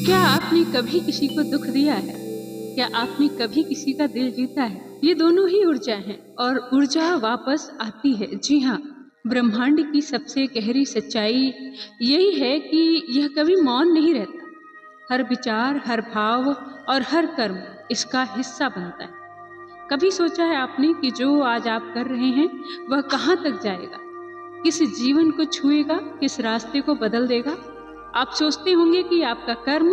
क्या आपने कभी किसी को दुख दिया है? क्या आपने कभी किसी का दिल जीता है? ये दोनों ही ऊर्जा हैं और ऊर्जा वापस आती है। जी हाँ, ब्रह्मांड की सबसे गहरी सच्चाई यही है कि यह कभी मौन नहीं रहता। हर विचार, हर भाव और हर कर्म इसका हिस्सा बनता है। कभी सोचा है आपने कि जो आज आप कर रहे हैं वह कहाँ तक जाएगा? किस जीवन को छुएगा, किस रास्ते को बदल देगा? आप सोचते होंगे कि आपका कर्म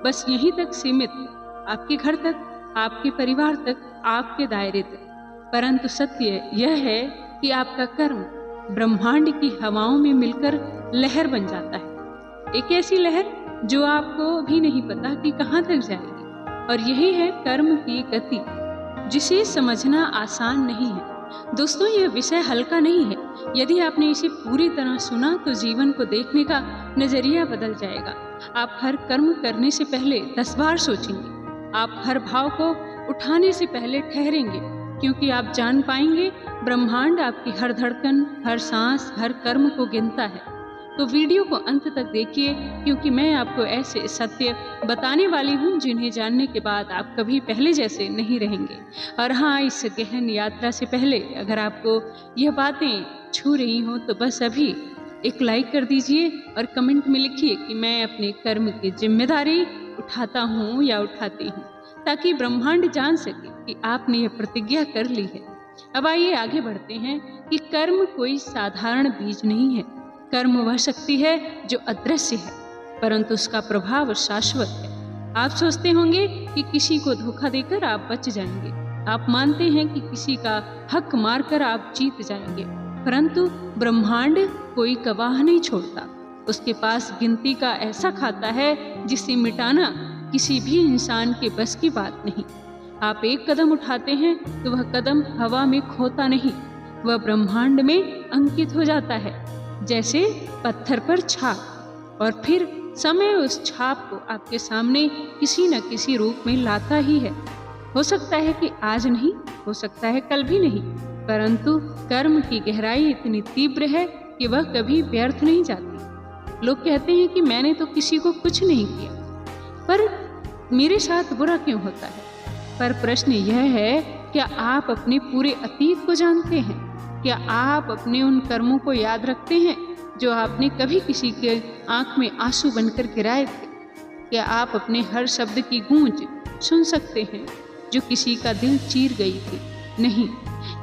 बस यहीं तक सीमित है, आपके घर तक, आपके परिवार तक, आपके दायरे तक। परंतु सत्य यह है कि आपका कर्म ब्रह्मांड की हवाओं में मिलकर लहर बन जाता है। एक ऐसी लहर जो आपको भी नहीं पता कि कहाँ तक जाएगी। और यही है कर्म की गति, जिसे समझना आसान नहीं है। दोस्तों, यह विषय हल्का नहीं है। यदि आपने इसे पूरी तरह सुना तो जीवन को देखने का नजरिया बदल जाएगा। आप हर कर्म करने से पहले 10 बार सोचेंगे। आप हर भाव को उठाने से पहले ठहरेंगे, क्योंकि आप जान पाएंगे ब्रह्मांड आपकी हर धड़कन, हर सांस, हर कर्म को गिनता है। तो वीडियो को अंत तक देखिए, क्योंकि मैं आपको ऐसे सत्य बताने वाली हूँ जिन्हें जानने के बाद आप कभी पहले जैसे नहीं रहेंगे। और हाँ, इस गहन यात्रा से पहले अगर आपको यह बातें छू रही हों तो बस अभी एक लाइक कर दीजिए और कमेंट में लिखिए कि मैं अपने कर्म की जिम्मेदारी उठाता हूँ या उठाती हूँ, ताकि ब्रह्मांड जान सके कि आपने यह प्रतिज्ञा कर ली है। अब आइए आगे बढ़ते हैं कि कर्म कोई साधारण बीज नहीं है। कर्म वह शक्ति है जो अदृश्य है, परंतु उसका प्रभाव शाश्वत है। आप सोचते होंगे कि किसी को धोखा देकर आप बच जाएंगे। आप मानते हैं कि किसी का हक मारकर आप जीत जाएंगे, परंतु ब्रह्मांड कोई गवाह नहीं छोड़ता। उसके पास गिनती का ऐसा खाता है जिसे मिटाना किसी भी इंसान के बस की बात नहीं। आप एक कदम उठाते हैं तो वह कदम हवा में खोता नहीं, वह ब्रह्मांड में अंकित हो जाता है, जैसे पत्थर पर छाप। और फिर समय उस छाप को आपके सामने किसी न किसी रूप में लाता ही है। हो सकता है कि आज नहीं, हो सकता है कल भी नहीं, परंतु कर्म की गहराई इतनी तीव्र है कि वह कभी व्यर्थ नहीं जाती। लोग कहते हैं कि मैंने तो किसी को कुछ नहीं किया, पर मेरे साथ बुरा क्यों होता है? पर प्रश्न यह है, क्या आप अपने पूरे अतीत को जानते हैं? क्या आप अपने उन कर्मों को याद रखते हैं जो आपने कभी किसी के आंख में आंसू बनकर गिराए थे? क्या आप अपने हर शब्द की गूंज सुन सकते हैं जो किसी का दिल चीर गई थी? नहीं,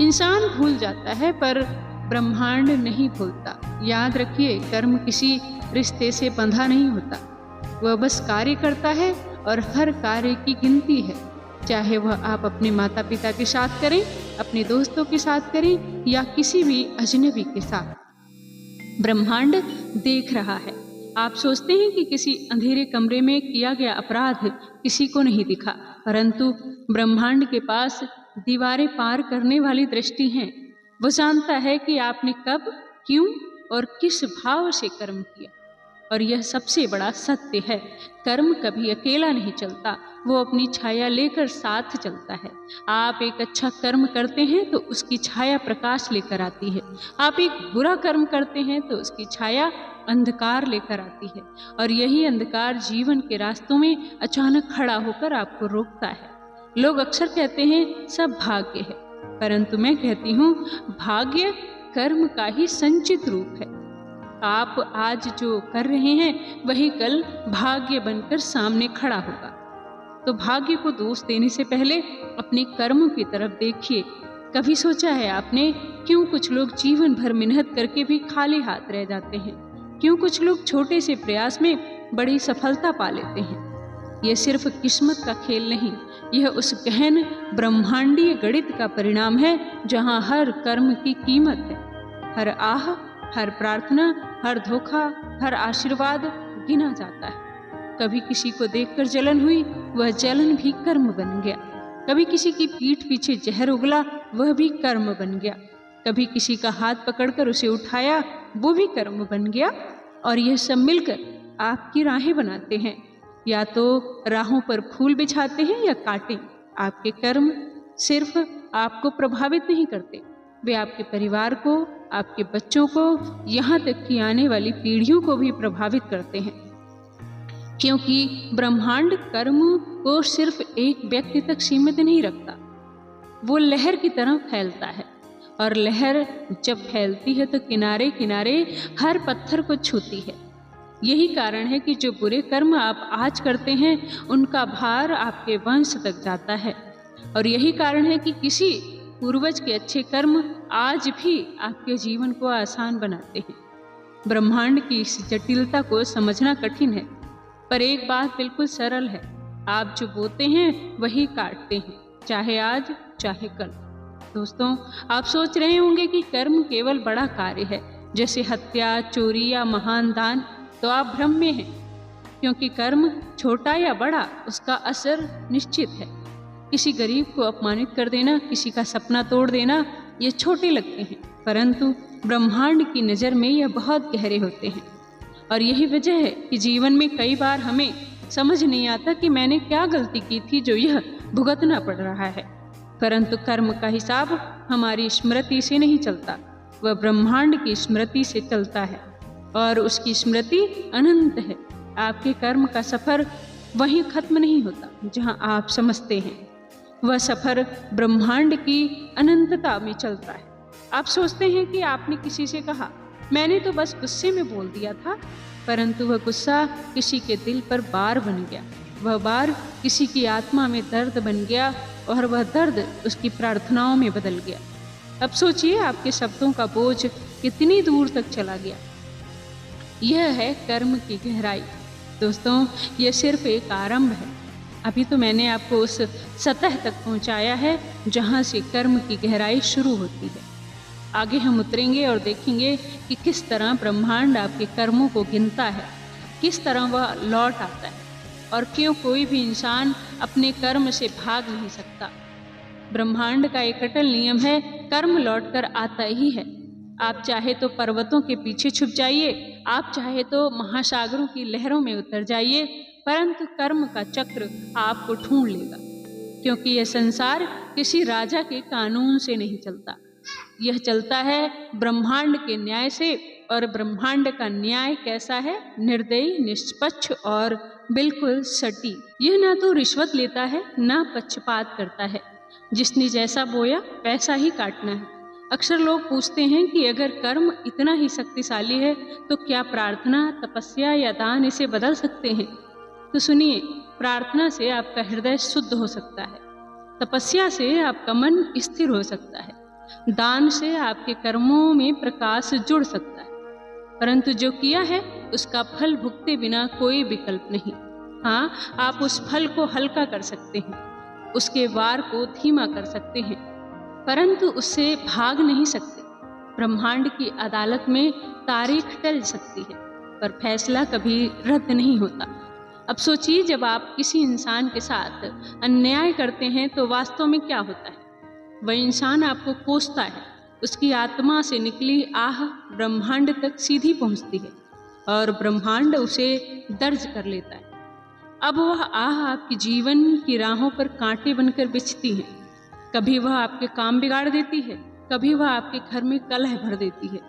इंसान भूल जाता है पर ब्रह्मांड नहीं भूलता। याद रखिए, कर्म किसी रिश्ते से बंधा नहीं होता, वह बस कार्य करता है और हर कार्य की गिनती है। चाहे वह आप अपने माता पिता के साथ करें, अपने दोस्तों के साथ करें या किसी भी अजनबी के साथ, ब्रह्मांड देख रहा है। आप सोचते हैं कि किसी अंधेरे कमरे में किया गया अपराध किसी को नहीं दिखा, परंतु ब्रह्मांड के पास दीवारें पार करने वाली दृष्टि है। वो जानता है कि आपने कब, क्यों और किस भाव से कर्म किया। और यह सबसे बड़ा सत्य है, कर्म कभी अकेला नहीं चलता, वो अपनी छाया लेकर साथ चलता है। आप एक अच्छा कर्म करते हैं तो उसकी छाया प्रकाश लेकर आती है। आप एक बुरा कर्म करते हैं तो उसकी छाया अंधकार लेकर आती है। और यही अंधकार जीवन के रास्तों में अचानक खड़ा होकर आपको रोकता है। लोग अक्सर कहते हैं सब भाग्य है, परंतु मैं कहती हूँ भाग्य कर्म का ही संचित रूप है। आप आज जो कर रहे हैं वही कल भाग्य बनकर सामने खड़ा होगा। तो भाग्य को दोष देने से पहले अपने कर्मों की तरफ देखिए। कभी सोचा है आपने, क्यों कुछ लोग जीवन भर मेहनत करके भी खाली हाथ रह जाते हैं? क्यों कुछ लोग छोटे से प्रयास में बड़ी सफलता पा लेते हैं? यह सिर्फ किस्मत का खेल नहीं, यह उस गहन ब्रह्मांडीय गणित का परिणाम है जहाँ हर कर्म की कीमत है। हर आह, हर प्रार्थना, हर धोखा, हर आशीर्वाद गिना जाता है। कभी किसी को देखकर जलन हुई, वह जलन भी कर्म बन गया। कभी किसी की पीठ पीछे जहर उगला, वह भी कर्म बन गया। कभी किसी का हाथ पकड़कर उसे उठाया, वो भी कर्म बन गया। और यह सब मिलकर आपकी राहें बनाते हैं। या तो राहों पर फूल बिछाते हैं या कांटे। आपके कर्म सिर्फ आपको प्रभावित नहीं करते, वे आपके परिवार को, आपके बच्चों को, यहाँ तक कि आने वाली पीढ़ियों को भी प्रभावित करते हैं। क्योंकि ब्रह्मांड कर्म को सिर्फ एक व्यक्ति तक सीमित नहीं रखता, वो लहर की तरह फैलता है। और लहर जब फैलती है तो किनारे किनारे हर पत्थर को छूती है। यही कारण है कि जो बुरे कर्म आप आज करते हैं उनका भार आपके वंश तक जाता है। और यही कारण है कि किसी पूर्वज के अच्छे कर्म आज भी आपके जीवन को आसान बनाते हैं। ब्रह्मांड की इस जटिलता को समझना कठिन है, पर एक बात बिल्कुल सरल है, आप जो बोते हैं वही काटते हैं, चाहे आज चाहे कल। दोस्तों, आप सोच रहे होंगे कि कर्म केवल बड़ा कार्य है, जैसे हत्या, चोरी या महान दान, तो आप भ्रम में हैं, क्योंकि कर्म छोटा या बड़ा उसका असर निश्चित है। किसी गरीब को अपमानित कर देना, किसी का सपना तोड़ देना, ये छोटे लगते हैं, परंतु ब्रह्मांड की नज़र में यह बहुत गहरे होते हैं। और यही वजह है कि जीवन में कई बार हमें समझ नहीं आता कि मैंने क्या गलती की थी जो यह भुगतना पड़ रहा है। परंतु कर्म का हिसाब हमारी स्मृति से नहीं चलता, वह ब्रह्मांड की स्मृति से चलता है, और उसकी स्मृति अनंत है। आपके कर्म का सफ़र वहीं खत्म नहीं होता जहां आप समझते हैं, वह सफ़र ब्रह्मांड की अनंतता में चलता है। आप सोचते हैं कि आपने किसी से कहा, मैंने तो बस गुस्से में बोल दिया था, परंतु वह गुस्सा किसी के दिल पर बार बन गया, वह बार किसी की आत्मा में दर्द बन गया, और वह दर्द उसकी प्रार्थनाओं में बदल गया। अब सोचिए आपके शब्दों का बोझ कितनी दूर तक चला गया। यह है कर्म की गहराई। दोस्तों, यह सिर्फ एक आरंभ है। अभी तो मैंने आपको उस सतह तक पहुंचाया है जहां से कर्म की गहराई शुरू होती है। आगे हम उतरेंगे और देखेंगे कि किस तरह ब्रह्मांड आपके कर्मों को गिनता है, किस तरह वह लौट आता है, और क्यों कोई भी इंसान अपने कर्म से भाग नहीं सकता। ब्रह्मांड का एक अटल नियम है, कर्म लौटकर आता ही है। आप चाहे तो पर्वतों के पीछे छुप जाइए, आप चाहे तो महासागरों की लहरों में उतर जाइए, परंतु कर्म का चक्र आपको ढूंढ लेगा, क्योंकि यह संसार किसी राजा के कानून से नहीं चलता, यह चलता है ब्रह्मांड के न्याय से। और ब्रह्मांड का न्याय कैसा है? निर्दयी, निष्पक्ष और बिल्कुल सटीक। यह ना तो रिश्वत लेता है, ना पक्षपात करता है। जिसने जैसा बोया वैसा ही काटना है। अक्सर लोग पूछते हैं कि अगर कर्म इतना ही शक्तिशाली है तो क्या प्रार्थना, तपस्या या दान इसे बदल सकते हैं? तो सुनिए, प्रार्थना से आपका हृदय शुद्ध हो सकता है, तपस्या से आपका मन स्थिर हो सकता है, दान से आपके कर्मों में प्रकाश जुड़ सकता है, परंतु जो किया है उसका फल भुगते बिना कोई विकल्प नहीं। हाँ, आप उस फल को हल्का कर सकते हैं, उसके वार को धीमा कर सकते हैं, परंतु उससे भाग नहीं सकते। ब्रह्मांड की अदालत में तारीख टल सकती है, पर फैसला कभी रद्द नहीं होता। अब सोचिए, जब आप किसी इंसान के साथ अन्याय करते हैं तो वास्तव में क्या होता है? वह इंसान आपको कोसता है, उसकी आत्मा से निकली आह ब्रह्मांड तक सीधी पहुंचती है और ब्रह्मांड उसे दर्ज कर लेता है। अब वह आह आपके जीवन की राहों पर कांटे बनकर बिछती है। कभी वह आपके काम बिगाड़ देती है, कभी वह आपके घर में कलह भर देती है,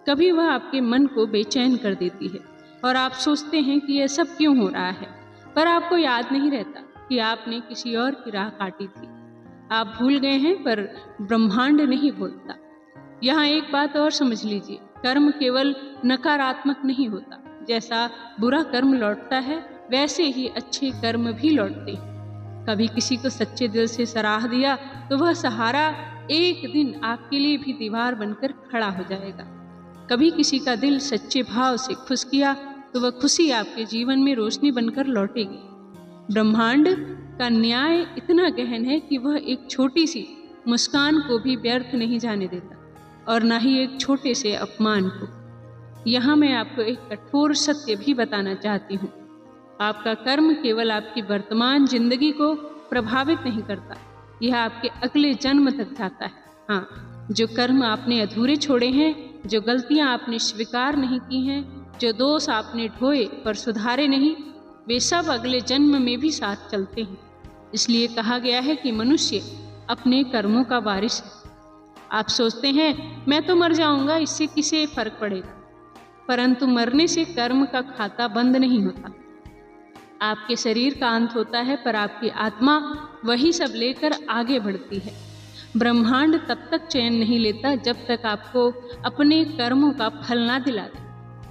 कभी वह आपके मन को बेचैन कर देती है, और आप सोचते हैं कि यह सब क्यों हो रहा है, पर आपको याद नहीं रहता कि आपने किसी और की राह काटी थी। आप भूल गए हैं, पर ब्रह्मांड नहीं भूलता। यहाँ एक बात और समझ लीजिए, कर्म केवल नकारात्मक नहीं होता। जैसा बुरा कर्म लौटता है, वैसे ही अच्छे कर्म भी लौटते हैं। कभी किसी को सच्चे दिल से सराह दिया तो वह सहारा एक दिन आपके लिए भी दीवार बनकर खड़ा हो जाएगा। कभी किसी का दिल सच्चे भाव से खुश किया तो वह खुशी आपके जीवन में रोशनी बनकर लौटेगी। ब्रह्मांड का न्याय इतना गहन है कि वह एक छोटी सी मुस्कान को भी व्यर्थ नहीं जाने देता, और न ही एक छोटे से अपमान को। यहाँ मैं आपको एक कठोर सत्य भी बताना चाहती हूँ। आपका कर्म केवल आपकी वर्तमान जिंदगी को प्रभावित नहीं करता, यह आपके अगले जन्म तक जाता है। हाँ, जो कर्म आपने अधूरे छोड़े हैं, जो गलतियाँ आपने स्वीकार नहीं की हैं, जो दोष आपने ढोए पर सुधारे नहीं, वे सब अगले जन्म में भी साथ चलते हैं। इसलिए कहा गया है कि मनुष्य अपने कर्मों का वारिस है। आप सोचते हैं मैं तो मर जाऊंगा, इससे किसे फर्क पड़ेगा, परंतु मरने से कर्म का खाता बंद नहीं होता। आपके शरीर का अंत होता है, पर आपकी आत्मा वही सब लेकर आगे बढ़ती है। ब्रह्मांड तब तक चैन नहीं लेता जब तक आपको अपने कर्मों का फल ना दिला दे।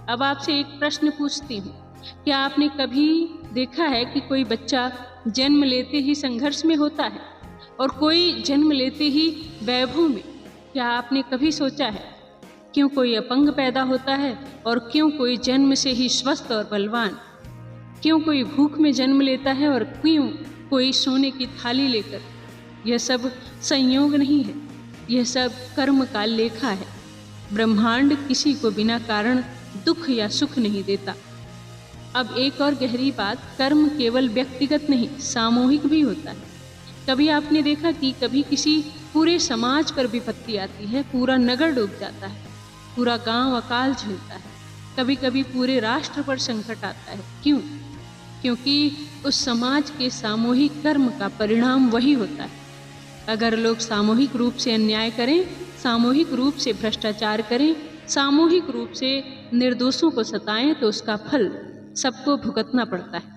अब आपसे एक प्रश्न पूछती हूँ, क्या आपने कभी देखा है कि कोई बच्चा जन्म लेते ही संघर्ष में होता है और कोई जन्म लेते ही वैभव में? क्या आपने कभी सोचा है क्यों कोई अपंग पैदा होता है और क्यों कोई जन्म से ही स्वस्थ और बलवान? क्यों कोई भूख में जन्म लेता है और क्यों कोई सोने की थाली लेकर? यह सब संयोग नहीं है, यह सब कर्म का लेखा है। ब्रह्मांड किसी को बिना कारण दुख या सुख नहीं देता। अब एक और गहरी बात, कर्म केवल व्यक्तिगत नहीं, सामूहिक भी होता है। कभी आपने देखा कि कभी किसी पूरे समाज पर विपत्ति आती है, पूरा नगर डूब जाता है, पूरा गांव अकाल झेलता है, कभी कभी पूरे राष्ट्र पर संकट आता है। क्यों? क्योंकि उस समाज के सामूहिक कर्म का परिणाम वही होता है। अगर लोग सामूहिक रूप से अन्याय करें, सामूहिक रूप से भ्रष्टाचार करें, सामूहिक रूप से निर्दोषों को सताएं, तो उसका फल सबको भुगतना पड़ता है।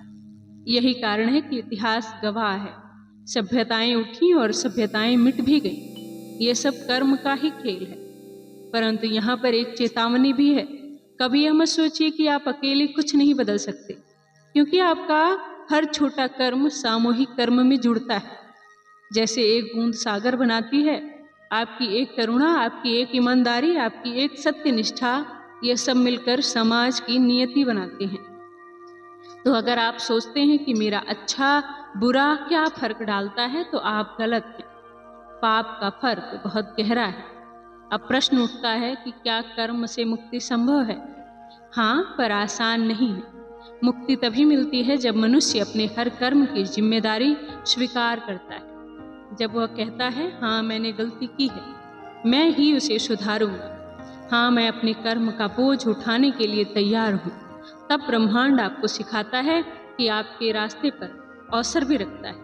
यही कारण है कि इतिहास गवाह है, सभ्यताएं उठी और सभ्यताएं मिट भी गईं। ये सब कर्म का ही खेल है। परंतु यहाँ पर एक चेतावनी भी है। कभी यह मत सोचिए कि आप अकेले कुछ नहीं बदल सकते, क्योंकि आपका हर छोटा कर्म सामूहिक कर्म में जुड़ता है। जैसे एक बूंद सागर बनाती है, आपकी एक करुणा, आपकी एक ईमानदारी, आपकी एक सत्यनिष्ठा, यह सब मिलकर समाज की नियति बनाते हैं। तो अगर आप सोचते हैं कि मेरा अच्छा बुरा क्या फर्क डालता है, तो आप गलत हैं। पाप का फर्क बहुत गहरा है। अब प्रश्न उठता है कि क्या कर्म से मुक्ति संभव है? हाँ, पर आसान नहीं है। मुक्ति तभी मिलती है जब मनुष्य अपने हर कर्म की जिम्मेदारी स्वीकार करता है, जब वह कहता है, हाँ मैंने गलती की है, मैं ही उसे सुधारूंगा, हाँ मैं अपने कर्म का बोझ उठाने के लिए तैयार हूँ। तब ब्रह्मांड आपको सिखाता है कि आपके रास्ते पर अवसर भी रखता है,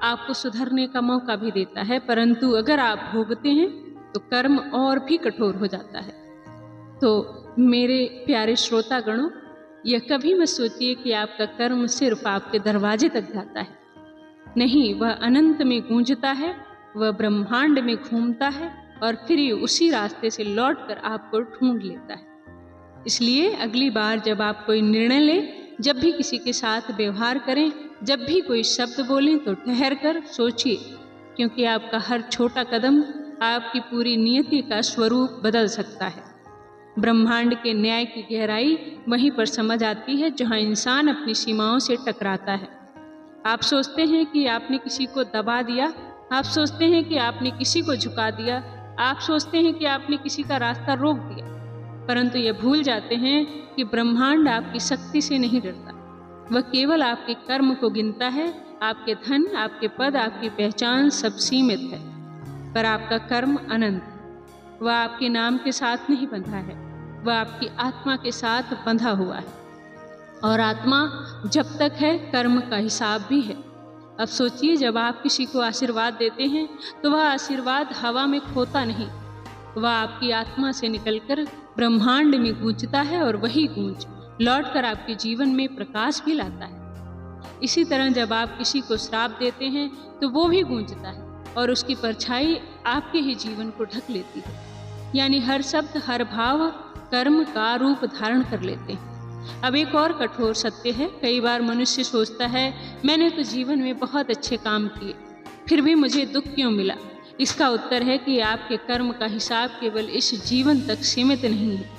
आपको सुधरने का मौका भी देता है। परंतु अगर आप भोगते हैं तो कर्म और भी कठोर हो जाता है। तो मेरे प्यारे श्रोतागणों, यह कभी मत सोचिए कि आपका कर्म सिर्फ आपके दरवाजे तक जाता है। नहीं, वह अनंत में गूंजता है, वह ब्रह्मांड में घूमता है और फिर ये उसी रास्ते से लौटकर आपको ढूंढ लेता है। इसलिए अगली बार जब आप कोई निर्णय लें, जब भी किसी के साथ व्यवहार करें, जब भी कोई शब्द बोलें, तो ठहर कर सोचिए, क्योंकि आपका हर छोटा कदम आपकी पूरी नियति का स्वरूप बदल सकता है। ब्रह्मांड के न्याय की गहराई वहीं पर समझ आती है जहां इंसान अपनी सीमाओं से टकराता है। आप सोचते हैं कि आपने किसी को दबा दिया, आप सोचते हैं कि आपने किसी को झुका दिया, आप सोचते हैं कि आपने किसी का रास्ता रोक दिया, परंतु ये भूल जाते हैं कि ब्रह्मांड आपकी शक्ति से नहीं डरता। वह केवल आपके कर्म को गिनता है। आपके धन, आपके पद, आपकी पहचान सब सीमित है, पर आपका कर्म अनंत है। वह आपके नाम के साथ नहीं बंधा है, वह आपकी आत्मा के साथ बंधा हुआ है। और आत्मा जब तक है, कर्म का हिसाब भी है। अब सोचिए, जब आप किसी को आशीर्वाद देते हैं तो वह आशीर्वाद हवा में खोता नहीं, वह आपकी आत्मा से निकलकर ब्रह्मांड में गूंजता है और वही गूंज लौटकर आपके जीवन में प्रकाश भी लाता है। इसी तरह जब आप किसी को श्राप देते हैं तो वो भी गूंजता है और उसकी परछाई आपके ही जीवन को ढक लेती है। यानी हर शब्द, हर भाव कर्म का रूप धारण कर लेते हैं। अब एक और कठोर सत्य है। कई बार मनुष्य सोचता है, मैंने तो जीवन में बहुत अच्छे काम किए, फिर भी मुझे दुख क्यों मिला? इसका उत्तर है कि आपके कर्म का हिसाब केवल इस जीवन तक सीमित नहीं है।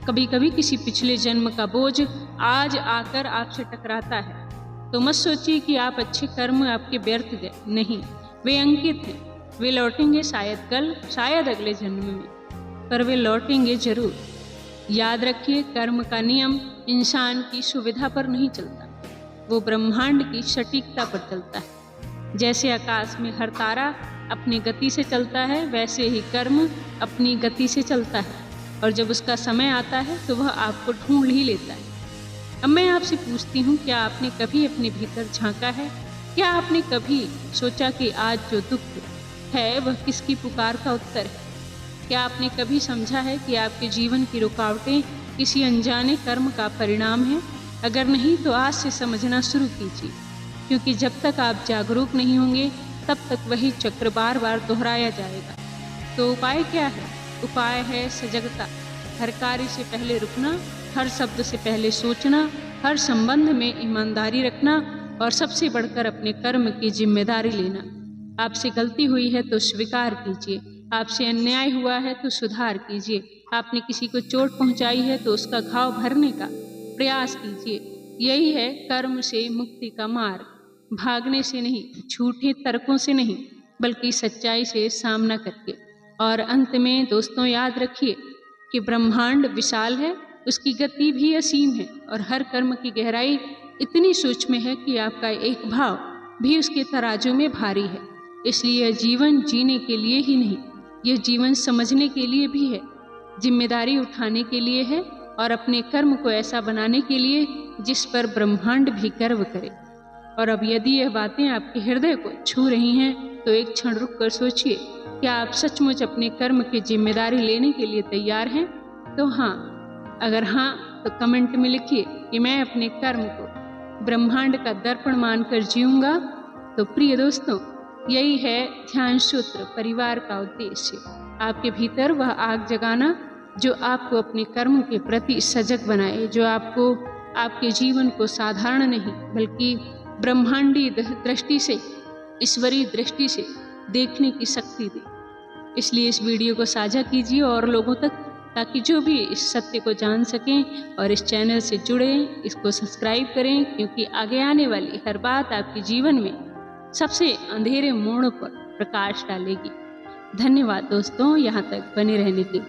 कभी कभी किसी पिछले जन्म का बोझ आज आकर आपसे टकराता है, तो मत सोचिए कि आप अच्छे कर्म आपके व्यर्थ गए। नहीं, वे अंकित हैं, वे लौटेंगे, शायद कल, शायद अगले जन्म में, पर वे लौटेंगे जरूर। याद रखिए, कर्म का नियम इंसान की सुविधा पर नहीं चलता, वो ब्रह्मांड की सटीकता पर चलता है। जैसे आकाश में हर तारा अपनी गति से चलता है, वैसे ही कर्म अपनी गति से चलता है, और जब उसका समय आता है तो वह आपको ढूंढ ही लेता है। अब मैं आपसे पूछती हूँ, क्या आपने कभी अपने भीतर झांका है? क्या आपने कभी सोचा कि आज जो दुख है वह किसकी पुकार का उत्तर है? क्या आपने कभी समझा है कि आपके जीवन की रुकावटें किसी अनजाने कर्म का परिणाम है? अगर नहीं तो आज से समझना शुरू कीजिए, क्योंकि जब तक आप जागरूक नहीं होंगे तब तक वही चक्र बार बार दोहराया जाएगा। तो उपाय क्या है? उपाय है सजगता। हर कार्य से पहले रुकना, हर शब्द से पहले सोचना, हर संबंध में ईमानदारी रखना और सबसे बढ़कर अपने कर्म की जिम्मेदारी लेना। आपसे गलती हुई है तो स्वीकार कीजिए, आपसे अन्याय हुआ है तो सुधार कीजिए, आपने किसी को चोट पहुंचाई है तो उसका घाव भरने का प्रयास कीजिए। यही है कर्म से मुक्ति का मार्ग। भागने से नहीं, झूठे तर्कों से नहीं, बल्कि सच्चाई से सामना करके। और अंत में दोस्तों याद रखिए कि ब्रह्मांड विशाल है, उसकी गति भी असीम है और हर कर्म की गहराई इतनी सूक्ष्म है कि आपका एक भाव भी उसके तराजू में भारी है। इसलिए यह जीवन जीने के लिए ही नहीं, यह जीवन समझने के लिए भी है, जिम्मेदारी उठाने के लिए है और अपने कर्म को ऐसा बनाने के लिए जिस पर ब्रह्मांड भी गर्व करे। और अब यदि यह बातें आपके हृदय को छू रही हैं तो एक क्षण रुक कर सोचिए, क्या आप सचमुच अपने कर्म की जिम्मेदारी लेने के लिए तैयार हैं? तो हाँ, अगर हाँ तो कमेंट में लिखिए कि मैं अपने कर्म को ब्रह्मांड का दर्पण मानकर जीऊंगा। तो प्रिय दोस्तों, यही है ध्यान सूत्र परिवार का उद्देश्य। आपके भीतर वह आग जगाना जो आपको अपने कर्म के प्रति सजग बनाए, जो आपको आपके जीवन को साधारण नहीं बल्कि ब्रह्मांडीय दृष्टि से, ईश्वरीय दृष्टि से देखने की शक्ति दे। इसलिए इस वीडियो को साझा कीजिए और लोगों तक, ताकि जो भी इस सत्य को जान सकें और इस चैनल से जुड़े, इसको सब्सक्राइब करें, क्योंकि आगे आने वाली हर बात आपके जीवन में सबसे अंधेरे मोड़ पर प्रकाश डालेगी। धन्यवाद दोस्तों, यहाँ तक बने रहने के लिए।